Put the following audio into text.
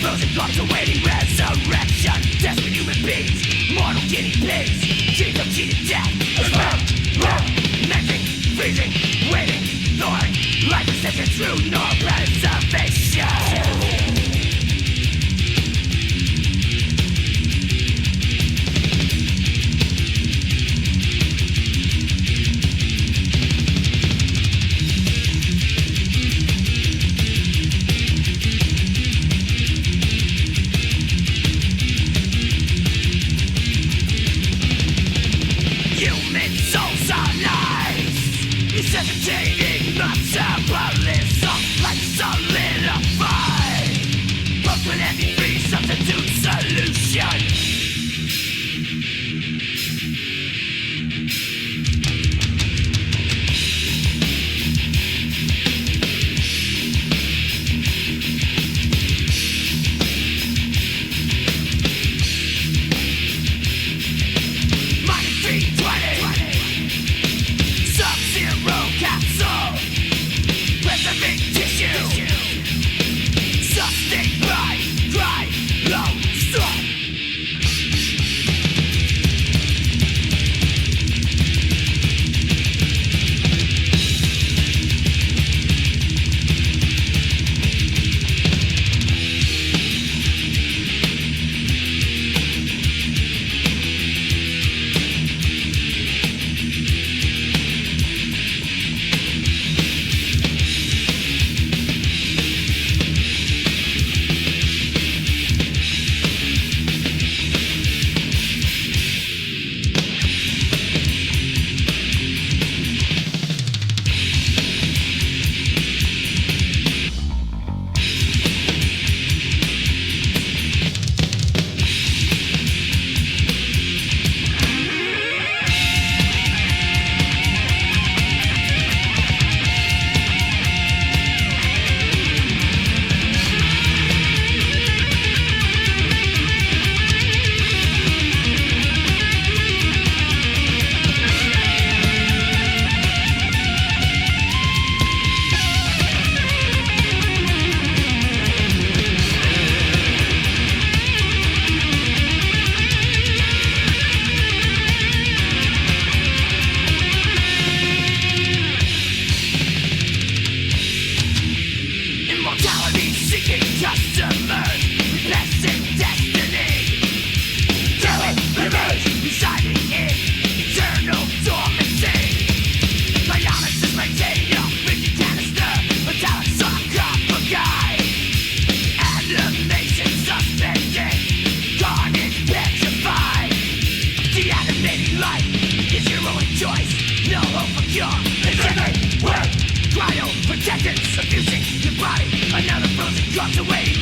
frozen corpse awaiting resurrection. Desperate human beings, mortal guinea pigs. Dreams of cheated death. Melting, freezing, waiting, thawing. Life is such a true nor preservation. Suffocating metabolism like solidified. Brooklyn anti-free substitute solution. Customers, repressing destiny. Killing revenge, residing in eternal dormancy. Bionis maintain your freaking canister, metallic sarcophagi. Animation suspended, carnage petrified. Deanimating life is your only choice. No hope for cure. It's every word. Cryo protectants abusing your body. Another frozen corpse away.